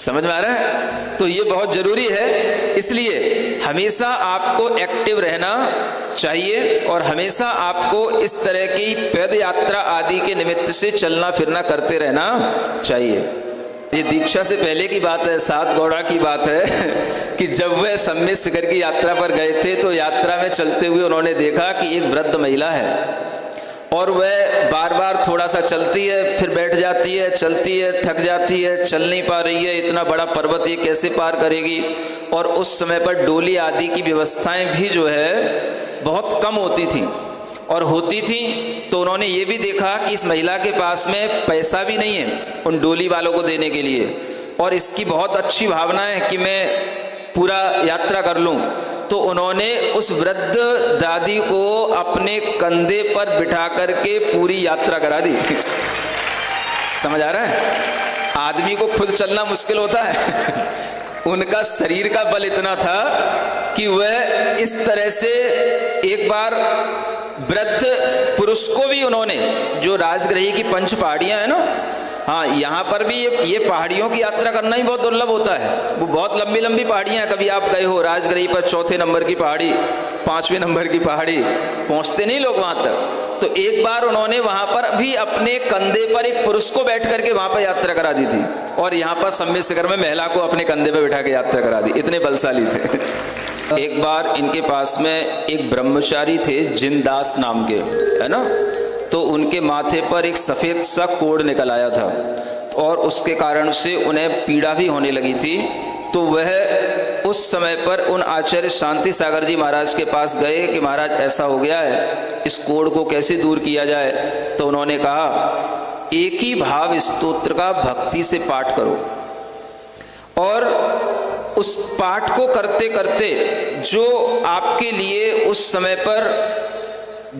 समझ में आ रहा है। तो ये बहुत जरूरी है। इसलिए हमेशा आपको एक्टिव रहना चाहिए, और हमेशा आपको इस तरह की पद यात्रा आदि के निमित्त से चलना फिरना करते रहना चाहिए। ये दीक्षा से पहले की बात है, सात गौड़ा की बात है कि जब वह सम्मेद शिखर की यात्रा पर गए थे तो यात्रा में चलते हुए उन्होंने देखा कि एक वृद्ध महिला है, और वह बार बार थोड़ा सा चलती है, फिर बैठ जाती है, चलती है, थक जाती है, चल नहीं पा रही है, इतना बड़ा पर्वत ये कैसे पार करेगी। और उस समय पर डोली आदि की व्यवस्थाएं भी जो है बहुत कम होती थी, और होती थी तो उन्होंने ये भी देखा कि इस महिला के पास में पैसा भी नहीं है उन डोली वालों को देने के लिए, और इसकी बहुत अच्छी भावना है कि मैं पूरा यात्रा कर लूं। तो उन्होंने उस वृद्ध दादी को अपने कंधे पर बिठा करके पूरी यात्रा करा दी। समझ आ रहा है। आदमी को खुद चलना मुश्किल होता है, उनका शरीर का बल इतना था कि वह इस तरह से एक बार वृद्ध पुरुष को भी उन्होंने, जो राजगृही की पंच पहाड़ियां है ना, हाँ, यहाँ पर भी ये पहाड़ियों की यात्रा करना ही बहुत दुर्लभ होता है। वो बहुत लंबी लंबी पहाड़ियाँ हैं। कभी आप गए हो राजगिरी पर, 4थे नंबर की पहाड़ी, 5वें नंबर की पहाड़ी, पहुँचते नहीं लोग वहाँ तक। तो एक बार उन्होंने वहाँ पर भी अपने कंधे पर एक पुरुष को बैठ करके वहाँ पर यात्रा करा दी थी, और यहाँ पर सम्मित शिखर में महिला को अपने कंधे पर बैठा के यात्रा करा दी। इतने बलशाली थे। एक बार इनके पास में एक ब्रह्मचारी थे जिनदास नाम के, है ना, तो उनके माथे पर एक सफ़ेद सा कोढ़ निकल आया था, और उसके कारण से उन्हें पीड़ा भी होने लगी थी। तो वह उस समय पर उन आचार्य शांति सागर जी महाराज के पास गए कि महाराज ऐसा हो गया है, इस कोढ़ को कैसे दूर किया जाए। तो उन्होंने कहा, एक ही भाव स्तोत्र का भक्ति से पाठ करो, और उस पाठ को करते करते जो आपके लिए उस समय पर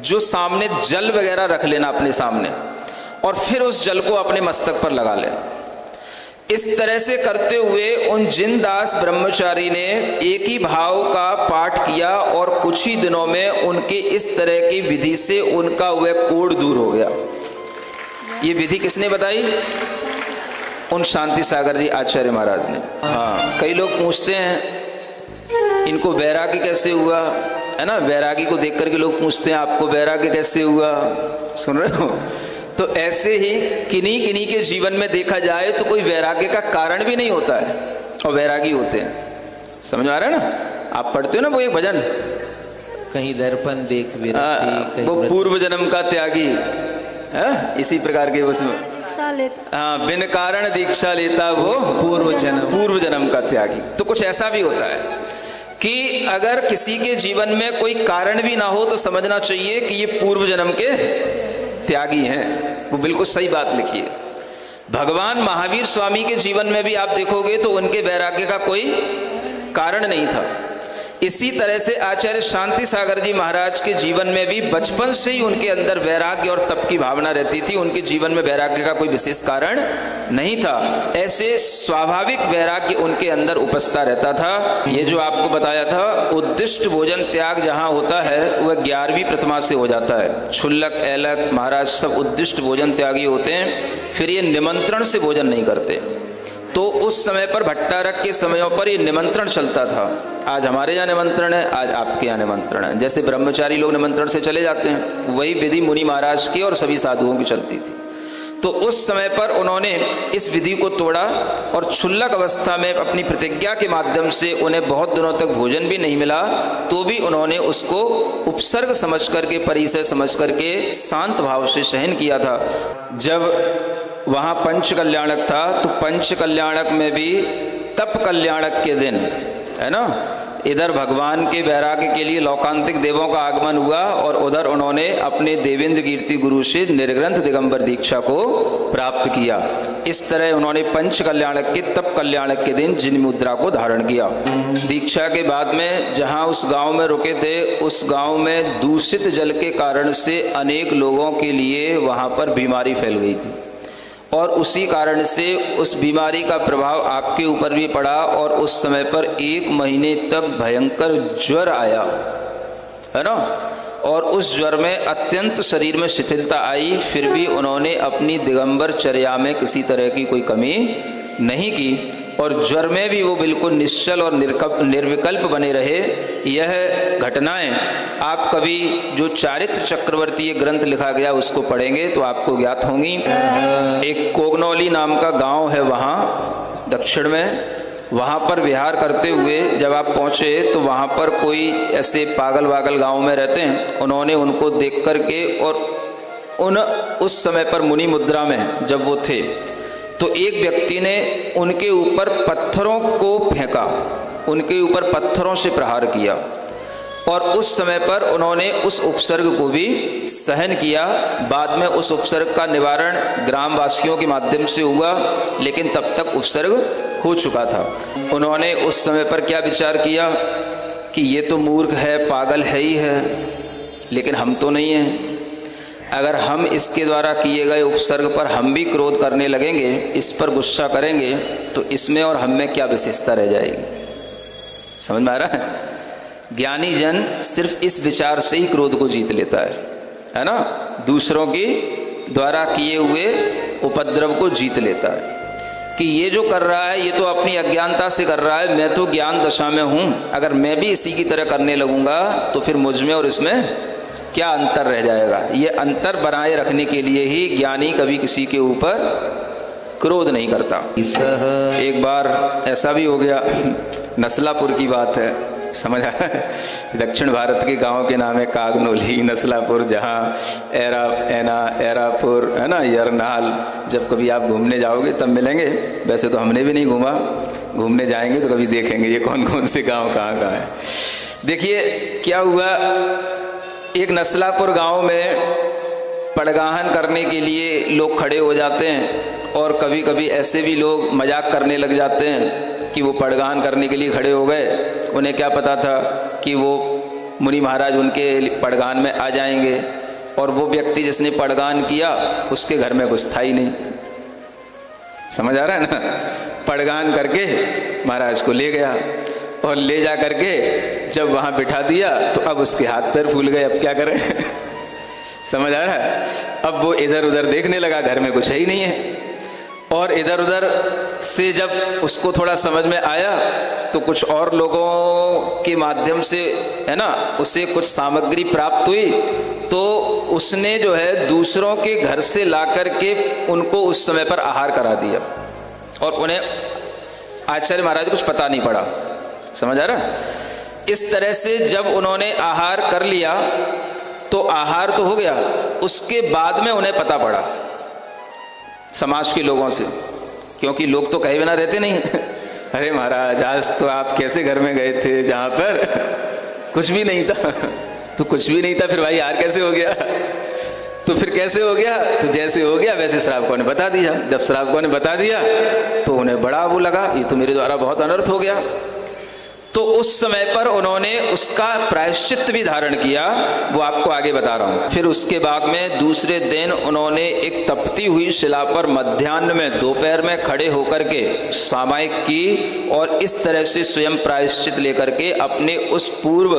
जो सामने जल वगैरह रख लेना अपने सामने, और फिर उस जल को अपने मस्तक पर लगा लेना। इस तरह से करते हुए उन जिनदास ब्रह्मचारी ने एक ही भाव का पाठ किया, और कुछ ही दिनों में उनके इस तरह की विधि से उनका वह कोढ़ दूर हो गया। ये विधि किसने बताई? उन शांति सागर जी आचार्य महाराज ने। हाँ, कई लोग पूछते हैं इनको वैरागी कैसे हुआ, है ना, वैरागी को देख करके लोग पूछते हैं आपको वैरागी कैसे हुआ। सुन रहे हो? तो ऐसे ही किन्हीं किन्हीं के जीवन में देखा जाए तो कोई वैराग्य का कारण भी नहीं होता है, और वैरागी होते हैं। समझ आ रहा है ना? आप पढ़ते हो ना वो एक भजन, कहीं दर्पण देख विरक्ति, वो पूर्व जन्म का त्यागी है, इसी प्रकार के उसमें हाँ, बिन कारण दीक्षा लेता वो पूर्व जन्म का त्यागी। तो कुछ ऐसा भी होता है कि अगर किसी के जीवन में कोई कारण भी ना हो तो समझना चाहिए कि ये पूर्व जन्म के त्यागी हैं। वो बिल्कुल सही बात लिखी है। भगवान महावीर स्वामी के जीवन में भी आप देखोगे तो उनके वैराग्य का कोई कारण नहीं था। इसी तरह से आचार्य शांति सागर जी महाराज के जीवन में भी बचपन से ही उनके अंदर वैराग्य और तप की भावना रहती थी। उनके जीवन में वैराग्य का कोई विशेष कारण नहीं था, ऐसे स्वाभाविक वैराग्य उनके अंदर उपस्थित रहता था। ये जो आपको बताया था, उद्दिष्ट भोजन त्याग जहाँ होता है वह 11वीं प्रतिमा से हो जाता है। क्षुल्लक, ऐलक महाराज सब उद्दिष्ट भोजन त्यागी होते हैं। फिर ये निमंत्रण से भोजन नहीं करते। तो उस समय पर भट्टारक के समयों पर ये निमंत्रण चलता था। आज हमारे यहाँ निमंत्रण है, आज आपके यहाँ निमंत्रण है। जैसे ब्रह्मचारी लोग निमंत्रण से चले जाते हैं, वही विधि मुनि महाराज की और सभी साधुओं की चलती थी। तो उस समय पर उन्होंने इस विधि को तोड़ा, और क्षुल्लक अवस्था में अपनी प्रतिज्ञा के माध्यम से उन्हें बहुत दिनों तक भोजन भी नहीं मिला, तो भी उन्होंने उसको उपसर्ग समझ करके, परिचय समझ करके शांत भाव से सहन किया था। जब वहाँ पंच कल्याणक था तो पंच कल्याणक में भी तप कल्याणक के दिन, है ना, इधर भगवान के वैराग्य के लिए लौकांतिक देवों का आगमन हुआ, और उधर उन्होंने अपने देवेंद्र कीर्ति गुरु से निर्ग्रंथ दिगंबर दीक्षा को प्राप्त किया। इस तरह उन्होंने पंच कल्याणक के तप कल्याणक के दिन जिन मुद्रा को धारण किया। दीक्षा के बाद में जहाँ उस गांव में रुके थे, उस गांव में दूषित जल के कारण से अनेक लोगों के लिए वहाँ पर बीमारी फैल गई थी, और उसी कारण से उस बीमारी का प्रभाव आपके ऊपर भी पड़ा, और उस समय पर 1 महीने तक भयंकर ज्वर आया, है ना, और उस ज्वर में अत्यंत शरीर में शिथिलता आई। फिर भी उन्होंने अपनी दिगंबर चर्या में किसी तरह की कोई कमी नहीं की, और ज्वर में भी वो बिल्कुल निश्चल और निर्विकल्प बने रहे। यह घटनाएं आप कभी जो चारित्र चक्रवर्ती ये ग्रंथ लिखा गया उसको पढ़ेंगे तो आपको ज्ञात होंगी। एक कोगनौली नाम का गांव है वहाँ दक्षिण में, वहाँ पर विहार करते हुए जब आप पहुँचे तो वहाँ पर कोई ऐसे पागल वागल गांव में रहते हैं। उन्होंने उनको देख करके, और उस समय पर मुनि मुद्रा में जब वो थे, तो एक व्यक्ति ने उनके ऊपर पत्थरों को फेंका, उनके ऊपर पत्थरों से प्रहार किया, और उस समय पर उन्होंने उस उपसर्ग को भी सहन किया। बाद में उस उपसर्ग का निवारण ग्रामवासियों के माध्यम से हुआ, लेकिन तब तक उपसर्ग हो चुका था। उन्होंने उस समय पर क्या विचार किया कि ये तो मूर्ख है, पागल है ही है, लेकिन हम तो नहीं हैं। अगर हम इसके द्वारा किए गए उपसर्ग पर हम भी क्रोध करने लगेंगे, इस पर गुस्सा करेंगे, तो इसमें और हम में क्या विशेषता रह जाएगी। समझ में आ रहा है? ज्ञानी जन सिर्फ इस विचार से ही क्रोध को जीत लेता है ना। दूसरों की द्वारा किए हुए उपद्रव को जीत लेता है कि ये जो कर रहा है ये तो अपनी अज्ञानता से कर रहा है, मैं तो ज्ञान दशा में हूँ, अगर मैं भी इसी की तरह करने लगूंगा तो फिर मुझ में और इसमें क्या अंतर रह जाएगा। ये अंतर बनाए रखने के लिए ही ज्ञानी कभी किसी के ऊपर क्रोध नहीं करता। एक बार ऐसा भी हो गया, नसलापुर की बात है, समझ आ रहा है, दक्षिण भारत के गांव के नाम है कागनोली, नसलापुर, जहाँ एरापुर है ना, यरनाल। जब कभी आप घूमने जाओगे तब मिलेंगे, वैसे तो हमने भी नहीं घूमा, घूमने जाएंगे तो कभी देखेंगे ये कौन कौन से गांव कहाँ है। देखिए क्या हुआ, एक नसलापुर गांव में पड़गाहन करने के लिए लोग खड़े हो जाते हैं और कभी कभी ऐसे भी लोग मजाक करने लग जाते हैं कि वो पड़गाहन करने के लिए खड़े हो गए। उन्हें क्या पता था कि वो मुनि महाराज उनके पड़गाहन में आ जाएंगे, और वो व्यक्ति जिसने पड़गाहन किया उसके घर में कुछ था ही नहीं। समझ आ रहा है ना, पड़गाहन करके महाराज को ले गया और ले जा करके जब वहाँ बिठा दिया तो अब उसके हाथ पैर फूल गए, अब क्या करें समझ आ रहा है। अब वो इधर उधर देखने लगा, घर में कुछ है ही नहीं है, और इधर उधर से जब उसको थोड़ा समझ में आया तो कुछ और लोगों के माध्यम से है ना उसे कुछ सामग्री प्राप्त हुई, तो उसने जो है दूसरों के घर से ला करके उनको उस समय पर आहार करा दिया, और उन्हें आचार्य महाराज कुछ पता नहीं पड़ा। समझ आ रहा। इस तरह से जब उन्होंने आहार कर लिया तो आहार तो हो गया, उसके बाद में उन्हें पता पड़ा समाज के लोगों से, क्योंकि लोग तो कहे बिना रहते नहीं अरे महाराज आज तो आप कैसे घर में गए थे जहां पर कुछ भी नहीं था तो कुछ भी नहीं था, फिर भाई आहार कैसे हो गया, तो फिर कैसे हो गया, तो जैसे हो गया वैसे श्रावकों ने बता दिया। जब श्रावकों ने बता दिया तो उन्हें बड़ा वो लगा, ये तो मेरे द्वारा बहुत अनर्थ हो गया। तो उस समय पर उन्होंने उसका प्रायश्चित भी धारण किया, वो आपको आगे बता रहा हूं। फिर उसके बाद में दूसरे दिन उन्होंने एक तपती हुई शिला पर मध्याह्न में दोपहर में खड़े होकर के सामायिक की, और इस तरह से स्वयं प्रायश्चित लेकर के अपने उस पूर्व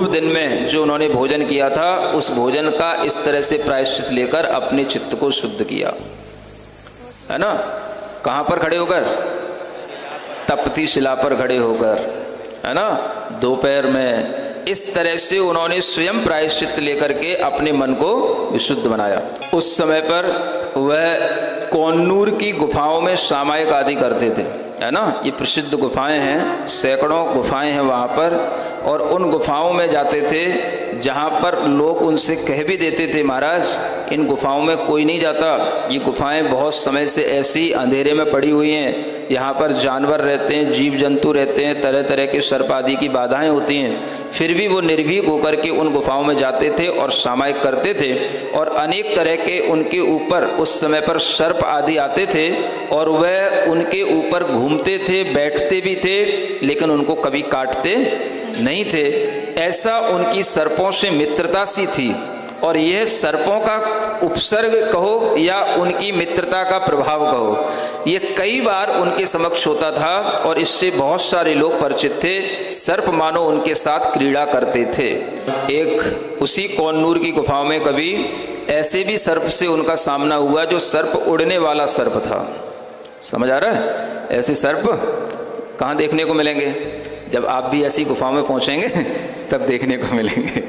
दिन में जो उन्होंने भोजन किया था उस भोजन का इस तरह से प्रायश्चित लेकर अपने चित्त को शुद्ध किया, है ना। कहाँ पर खड़े होकर, तपती शिला पर खड़े होकर, है ना, दोपहर में। इस तरह से उन्होंने स्वयं प्रायश्चित लेकर के अपने मन को विशुद्ध बनाया। उस समय पर वह कोन्नूर की गुफाओं में सामायिक आदि करते थे, है ना। ये प्रसिद्ध गुफाएं हैं, सैकड़ों गुफाएं हैं वहाँ पर, और उन गुफाओं में जाते थे जहाँ पर लोग उनसे कह भी देते थे महाराज इन गुफाओं में कोई नहीं जाता, ये गुफाएं बहुत समय से ऐसी अंधेरे में पड़ी हुई हैं, यहाँ पर जानवर रहते हैं, जीव जंतु रहते हैं, तरह तरह के सर्प आदि की बाधाएं होती हैं। फिर भी वो निर्भीक होकर के उन गुफाओं में जाते थे और सामायिक करते थे, और अनेक तरह के उनके ऊपर उस समय पर सर्प आदि आते थे और वह उनके ऊपर घूमते थे, बैठते भी थे, लेकिन उनको कभी काटते नहीं थे। ऐसा उनकी सर्पों से मित्रता सी थी, और यह सर्पों का उपसर्ग कहो या उनकी मित्रता का प्रभाव कहो, ये कई बार उनके समक्ष होता था, और इससे बहुत सारे लोग परिचित थे। सर्प मानो उनके साथ क्रीड़ा करते थे। एक उसी कोन्नूर की गुफाओं में कभी ऐसे भी सर्प से उनका सामना हुआ जो सर्प उड़ने वाला सर्प था। समझ आ रहा है। ऐसे सर्प कहाँ देखने को मिलेंगे, जब आप भी ऐसी गुफाओं में पहुंचेंगे तब देखने को मिलेंगे।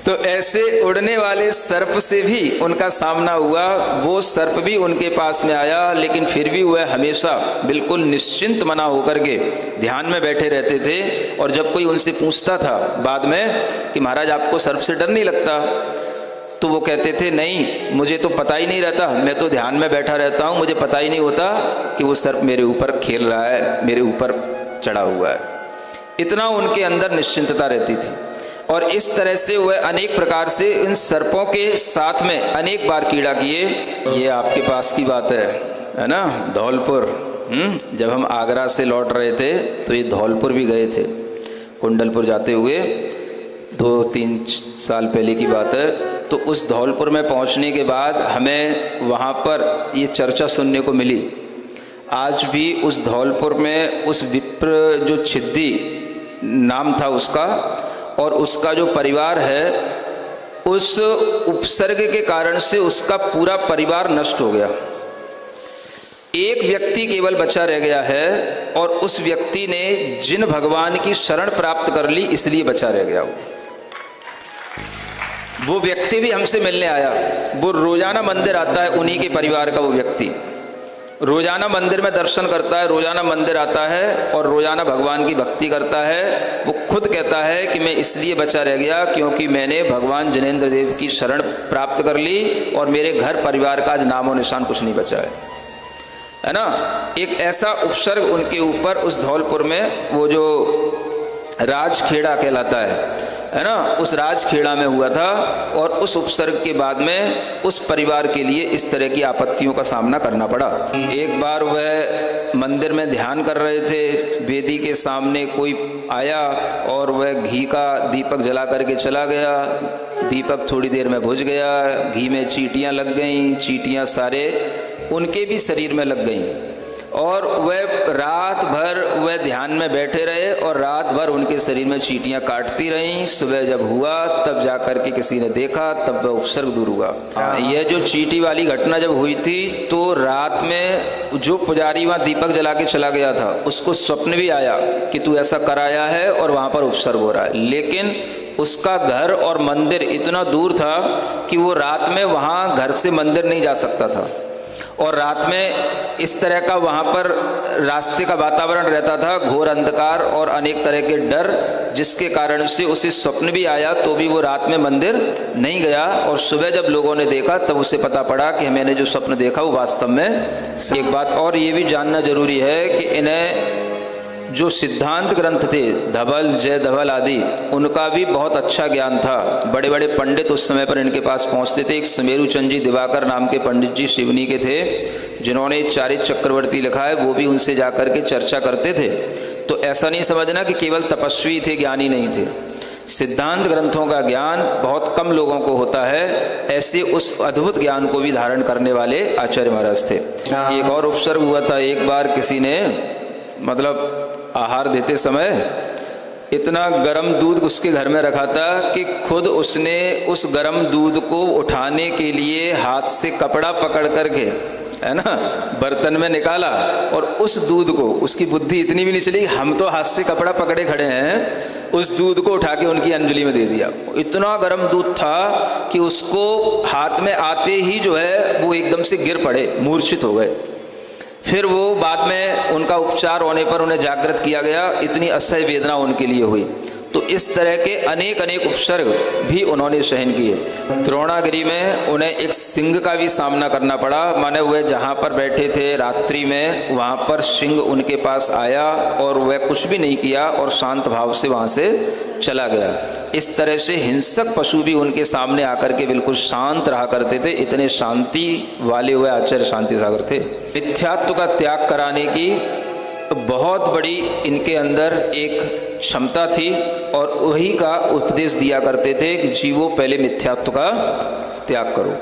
तो ऐसे उड़ने वाले सर्प से भी उनका सामना हुआ। वो सर्प भी उनके पास में आया, लेकिन फिर भी वह हमेशा बिल्कुल निश्चिंत मना होकर के ध्यान में बैठे रहते थे। और जब कोई उनसे पूछता था बाद में कि महाराज आपको सर्प से डर नहीं लगता, तो वो कहते थे नहीं, मुझे तो पता ही नहीं रहता, मैं तो ध्यान में बैठा रहता हूँ, मुझे पता ही नहीं होता कि वो सर्प मेरे ऊपर खेल रहा है, मेरे ऊपर चढ़ा हुआ है। इतना उनके अंदर निश्चिंतता रहती थी। और इस तरह से वह अनेक प्रकार से इन सर्पों के साथ में अनेक बार कीड़ा किए। ये आपके पास की बात है ना, धौलपुर। जब हम आगरा से लौट रहे थे तो ये धौलपुर भी गए थे, कुंडलपुर जाते हुए 2-3 साल पहले की बात है। तो उस धौलपुर में पहुंचने के बाद हमें वहाँ पर ये चर्चा सुनने को मिली। आज भी उस धौलपुर में उस विप्र जो छिद्दी नाम था उसका, और उसका जो परिवार है उस उपसर्ग के कारण से उसका पूरा परिवार नष्ट हो गया। एक व्यक्ति केवल बचा रह गया है और उस व्यक्ति ने जिन भगवान की शरण प्राप्त कर ली इसलिए बचा रह गया। वो व्यक्ति भी हमसे मिलने आया, वो रोजाना मंदिर आता है, उन्हीं के परिवार का वो व्यक्ति रोजाना मंदिर में दर्शन करता है, रोजाना मंदिर आता है और रोजाना भगवान की भक्ति करता है। वो खुद कहता है कि मैं इसलिए बचा रह गया क्योंकि मैंने भगवान जिनेंद्र देव की शरण प्राप्त कर ली और मेरे घर परिवार का आज नामो निशान कुछ नहीं बचा है ना। एक ऐसा उपसर्ग उनके ऊपर उस धौलपुर में, वो जो राजखेड़ा कहलाता है ना, उस राजखेड़ा में हुआ था और उस उपसर्ग के बाद में उस परिवार के लिए इस तरह की आपत्तियों का सामना करना पड़ा। एक बार वह मंदिर में ध्यान कर रहे थे, वेदी के सामने कोई आया और वह घी का दीपक जला करके चला गया। दीपक थोड़ी देर में बुझ गया, घी में चींटियां लग गईं, चींटियां सारे उनके भी शरीर में लग गईं और वह रात भर वह ध्यान में बैठे रहे और रात भर उनके शरीर में चींटियां काटती रहीं। सुबह जब हुआ तब जाकर के किसी ने देखा, तब वह उपसर्ग दूर हुआ। यह जो चींटी वाली घटना जब हुई थी तो रात में जो पुजारी वहाँ दीपक जला के चला गया था उसको स्वप्न भी आया कि तू ऐसा कराया है और वहाँ पर उपसर्ग हो रहा है, लेकिन उसका घर और मंदिर इतना दूर था कि वो रात में वहाँ घर से मंदिर नहीं जा सकता था और रात में इस तरह का वहाँ पर रास्ते का वातावरण रहता था, घोर अंधकार और अनेक तरह के डर, जिसके कारण से उसे स्वप्न भी आया तो भी वो रात में मंदिर नहीं गया। और सुबह जब लोगों ने देखा तब उसे पता पड़ा कि मैंने जो स्वप्न देखा वो वास्तव में। एक बात और ये भी जानना जरूरी है कि इन्हें जो सिद्धांत ग्रंथ थे, धवल, जय धवल आदि, उनका भी बहुत अच्छा ज्ञान था। बड़े बड़े पंडित उस समय पर इनके पास पहुंचते थे। एक सुमेरु चंद जी दिवाकर नाम के पंडित जी शिवनी के थे, जिन्होंने चारित्र चक्रवर्ती लिखा है, वो भी उनसे जाकर के चर्चा करते थे। तो ऐसा नहीं समझना कि केवल तपस्वी थे, ज्ञानी नहीं थे। सिद्धांत ग्रंथों का ज्ञान बहुत कम लोगों को होता है, ऐसे उस अद्भुत ज्ञान को भी धारण करने वाले आचार्य महाराज थे। एक और उपसर्ग हुआ था, एक बार किसी ने मतलब आहार देते समय इतना गर्म दूध उसके घर में रखा था कि खुद उसने उस गर्म दूध को उठाने के लिए हाथ से कपड़ा पकड़ करके, है ना, बर्तन में निकाला और उस दूध को, उसकी बुद्धि इतनी भी नहीं चली, हम तो हाथ से कपड़ा पकड़े खड़े हैं, उस दूध को उठा के उनकी अंजलि में दे दिया। इतना गर्म दूध था कि उसको हाथ में आते ही जो है वो एकदम से गिर पड़े, मूर्छित हो गए। फिर वो बाद में उनका उपचार होने पर उन्हें जागृत किया गया, इतनी असह्य वेदना उनके लिए हुई। तो इस तरह के अनेक अनेक उपसर्ग भी उन्होंने सहन किए। द्रोणागिरी में उन्हें एक सिंह का भी सामना करना पड़ा, माने वह जहाँ पर बैठे थे रात्रि में वहाँ पर सिंह उनके पास आया और वह कुछ भी नहीं किया और शांत भाव से वहाँ से चला गया। इस तरह से हिंसक पशु भी उनके सामने आकर के बिल्कुल शांत रहा करते थे, इतने शांति वाले हुए आचार्य शांति सागर थे। मिथ्यात्व का त्याग कराने की बहुत बड़ी इनके अंदर एक क्षमता थी और वही का उपदेश दिया करते थे कि जीवो पहले मिथ्यात्व का त्याग करो।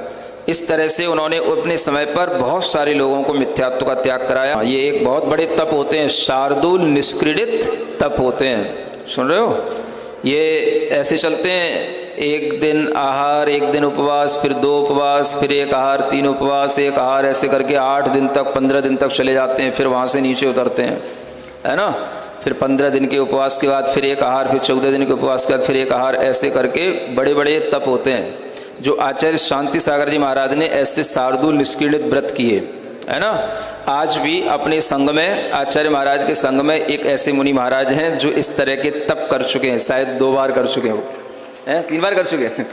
इस तरह से उन्होंने अपने समय पर बहुत सारे लोगों को मिथ्यात्व का त्याग कराया। ये एक बहुत बड़े तप होते हैं, शार्दूल निष्क्रीडित तप होते हैं, सुन रहे हो? ये ऐसे चलते हैं, एक दिन आहार, एक दिन उपवास, फिर 2 उपवास, फिर 1 आहार, 3 उपवास, 1 आहार, ऐसे करके 8 दिन तक 15 दिन तक चले जाते हैं, फिर वहाँ से नीचे उतरते हैं, है ना। फिर 15 दिन के उपवास के बाद फिर 1 आहार, फिर 14 दिन के उपवास के बाद फिर 1 आहार, ऐसे करके बड़े बड़े तप होते हैं जो आचार्य शांति सागर जी महाराज ने ऐसे शार्दूल निष्क्रीडित व्रत किए, है ना। आज भी अपने संघ में, आचार्य महाराज के संघ में एक ऐसे मुनि महाराज हैं जो इस तरह के तप कर चुके हैं, शायद 2 बार कर चुके हैं, 3 बार कर चुके हैं,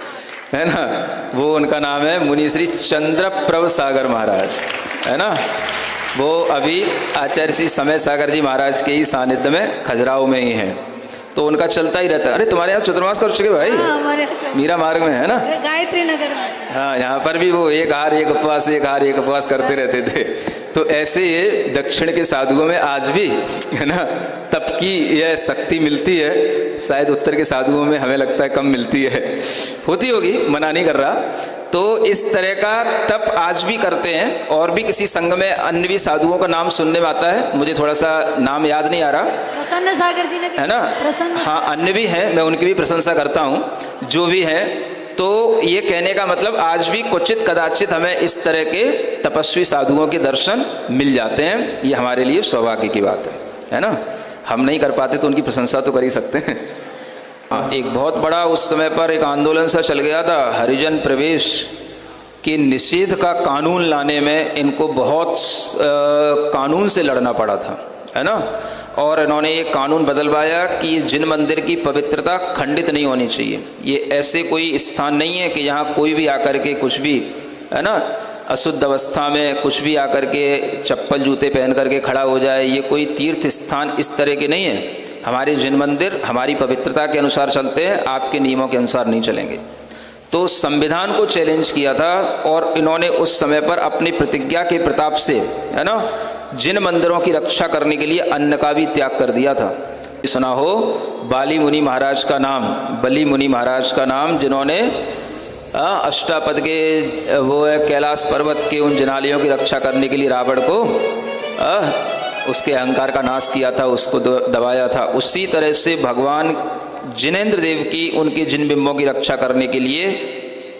है ना। वो उनका नाम है मुनि श्री चंद्रप्रभ सागर महाराज, है ना। वो अभी आचार्य श्री समय सागर जी महाराज के ही सानिध्य में खजुराहो में ही हैं, तो उनका चलता ही रहता है। अरे तुम्हारे यहाँ चतुर्मास कर चुके भाई? हमारे मीरा मार्ग में, है ना, गायत्री नगर में। हाँ, यहाँ पर भी वो 1 आहार 1 उपवास, 1 आहार 1 उपवास करते रहते थे। तो ऐसे ये दक्षिण के साधुओं में आज भी, है ना, तप की यह शक्ति मिलती है। शायद उत्तर के साधुओं में हमें लगता है कम मिलती है, होती होगी, मना नहीं कर रहा। तो इस तरह का तप आज भी करते हैं। और भी किसी संघ में अन्य भी साधुओं का नाम सुनने में आता है, मुझे थोड़ा सा नाम याद नहीं आ रहा, प्रसन्न सागर जी ने, है ना। हाँ, अन्य भी हैं, मैं उनकी भी प्रशंसा करता हूँ, जो भी हैं। तो ये कहने का मतलब आज भी क्वचित कदाचित हमें इस तरह के तपस्वी साधुओं के दर्शन मिल जाते हैं। ये हमारे लिए सौभाग्य की बात है ना। हम नहीं कर पाते तो उनकी प्रशंसा तो कर ही सकते हैं। एक बहुत बड़ा उस समय पर एक आंदोलन सा चल गया था, हरिजन प्रवेश के निषेध का कानून लाने में इनको बहुत कानून से लड़ना पड़ा था, है ना। और इन्होंने ये कानून बदलवाया कि जिन मंदिर की पवित्रता खंडित नहीं होनी चाहिए। ये ऐसे कोई स्थान नहीं है कि यहाँ कोई भी आकर के कुछ भी, है ना, अशुद्ध अवस्था में कुछ भी आकर के चप्पल जूते पहन करके खड़ा हो जाए। ये कोई तीर्थ स्थान इस तरह के नहीं है। हमारे जिन मंदिर हमारी पवित्रता के अनुसार चलते हैं, आपके नियमों के अनुसार नहीं चलेंगे। तो संविधान को चैलेंज किया था और इन्होंने उस समय पर अपनी प्रतिज्ञा के प्रताप से, है ना, जिन मंदिरों की रक्षा करने के लिए अन्न का भी त्याग कर दिया था। सुना हो बाली मुनि महाराज का नाम, बली मुनि महाराज का नाम, जिन्होंने अष्टापद के वो है कैलाश पर्वत के उन जनालियों की रक्षा करने के लिए रावण को उसके अहंकार का नाश किया था, उसको दबाया था। उसी तरह से भगवान जिनेंद्र देव की उनके जिन बिंबों की रक्षा करने के लिए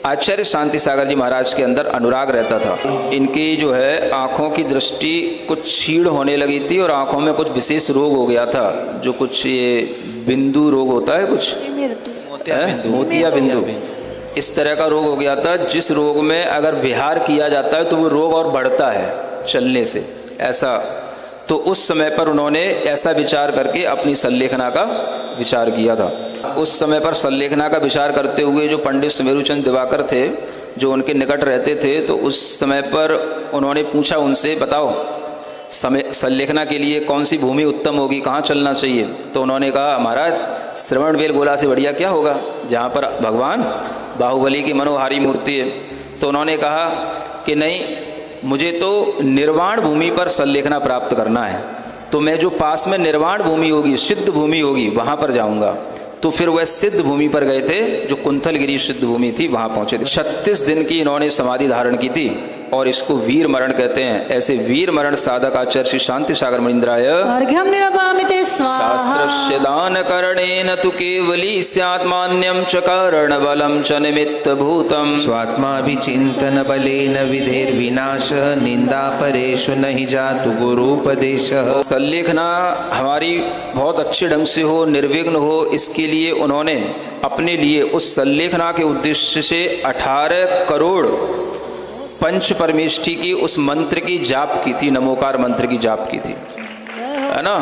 आचार्य शांति सागर जी महाराज के अंदर अनुराग रहता था। इनकी जो है आँखों की दृष्टि कुछ क्षीण होने लगी थी और आँखों में कुछ विशेष रोग हो गया था, जो कुछ ये बिंदु रोग होता है, कुछ मोतिया बिंदु, इस तरह का रोग हो गया था, जिस रोग में अगर विहार किया जाता है तो वो रोग और बढ़ता है चलने से, ऐसा। तो उस समय पर उन्होंने ऐसा विचार करके अपनी संलेखना का विचार किया था। उस समय पर संलेखना का विचार करते हुए जो पंडित सुमेरुचंद दिवाकर थे, जो उनके निकट रहते थे, तो उस समय पर उन्होंने पूछा उनसे, बताओ संलेखना के लिए कौन सी भूमि उत्तम होगी, कहाँ चलना चाहिए। तो उन्होंने कहा, महाराज श्रवणबेल गोला से बढ़िया क्या होगा, जहाँ पर भगवान बाहुबली की मनोहारी मूर्ति है। तो उन्होंने कहा कि नहीं, मुझे तो निर्वाण भूमि पर संलेखना प्राप्त करना है, तो मैं जो पास में निर्वाण भूमि होगी, सिद्ध भूमि होगी, वहाँ पर जाऊँगा। तो फिर वह सिद्ध भूमि पर गए थे, जो कुंथलगिरी सिद्ध भूमि थी, वहाँ पहुँचे थे। 36 दिन की इन्होंने समाधि धारण की थी और इसको वीर मरण कहते हैं। ऐसे वीर मरण साधक आचार्य श्री शांति सागर मुनीन्द्राय शास्त्रस्य दान करणेन तु केवली स्यात्मान्यं च कारण बलम च निमित्त भूतम स्वात्माभिचिंतन बलेन विधेर विनाश निंदा परेषु नहीं जातु गुरुपदेश। संलेखना हमारी बहुत अच्छे ढंग से हो, निर्विघ्न हो, इसके लिए उन्होंने अपने लिए उस संलेखना के उद्देश्य से 18 करोड़ पंच परमेष्ठी की उस मंत्र की जाप की थी, नमोकार मंत्र की जाप की थी, है ना।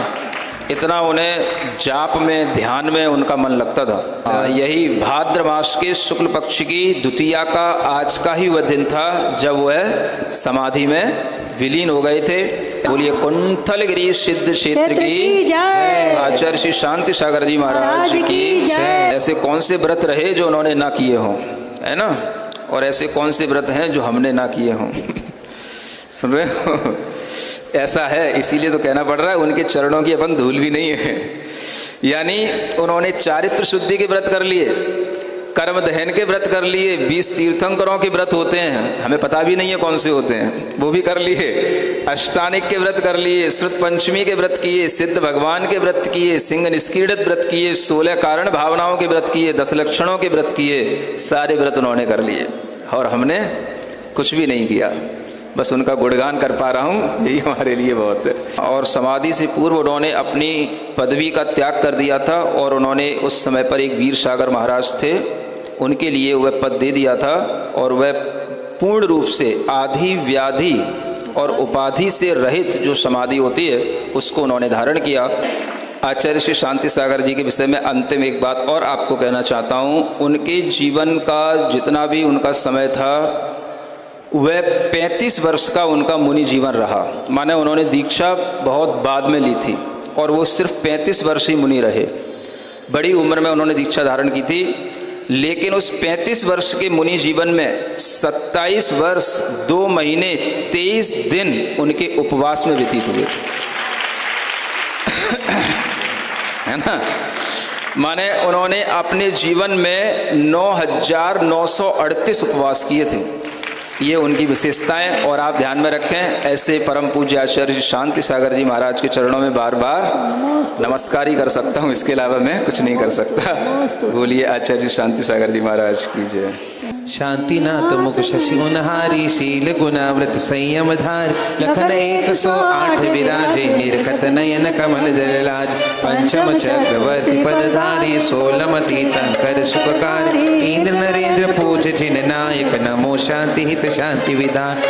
इतना उन्हें जाप में, ध्यान में उनका मन लगता था। यही भाद्र मास के शुक्ल पक्ष की द्वितीया का आज का ही वह दिन था जब वह समाधि में विलीन हो गए थे। बोलिए कुंथलगिरी सिद्ध क्षेत्र की आचार्य श्री शांति सागर जी महाराज की। ऐसे कौन से व्रत रहे जो उन्होंने ना किए हों, है ना, और ऐसे कौन से व्रत हैं जो हमने ना किए हों। सुन रहे हो, ऐसा है, इसीलिए तो कहना पड़ रहा है, उनके चरणों की अपन धूल भी नहीं है। यानी उन्होंने चारित्र शुद्धि के व्रत कर लिए, कर्म दहन के व्रत कर लिए, 20 तीर्थंकरों के व्रत होते हैं, हमें पता भी नहीं है कौन से होते हैं, वो भी कर लिए। अष्टानिक के व्रत कर लिए, श्रुत पंचमी के व्रत किए, सिद्ध भगवान के व्रत किए, सिंह निष्क्रीडित व्रत किए, 16 कारण भावनाओं के व्रत किए, 10 लक्षणों के व्रत किए, सारे व्रत उन्होंने कर लिए और हमने कुछ भी नहीं किया। बस उनका गुणगान कर पा रहा हूँ, यही हमारे लिए बहुत है। और समाधि से पूर्व उन्होंने अपनी पदवी का त्याग कर दिया था और उन्होंने उस समय पर एक वीर सागर महाराज थे, उनके लिए वह पद दे दिया था और वह पूर्ण रूप से आधि व्याधि और उपाधि से रहित जो समाधि होती है उसको उन्होंने धारण किया। आचार्य श्री शांति सागर जी के विषय में अंतिम एक बात और आपको कहना चाहता हूँ। उनके जीवन का जितना भी उनका समय था वह 35 वर्ष का उनका मुनि जीवन रहा। माने उन्होंने दीक्षा बहुत बाद में ली थी और वो सिर्फ 35 वर्ष ही मुनि रहे। बड़ी उम्र में उन्होंने दीक्षा धारण की थी, लेकिन उस 35 वर्ष के मुनि जीवन में 27 वर्ष 2 महीने 23 दिन उनके उपवास में व्यतीत हुए थे, है ना। माने उन्होंने अपने जीवन में 9,938 उपवास किए थे। ये उनकी विशेषताएं और आप ध्यान में रखें। ऐसे परम पूज्य आचार्य शांति सागर जी महाराज के चरणों में बार बार नमस्कार ही कर सकता हूँ, इसके अलावा मैं कुछ नहीं कर सकता। बोलिए आचार्य शांति सागर जी महाराज की जय। शांतिनाथ मुख शशि गुणहारी शील गुणाव्रत संयम धार लखन 108 विराजे निरखत नयन कमल दललाज पंचम चक्रवर्ती पदधारी 16 मति तंकर सुखकार इंद्र नरेंद्र पूज जिन नायक नमो शांति हित शांति विधान।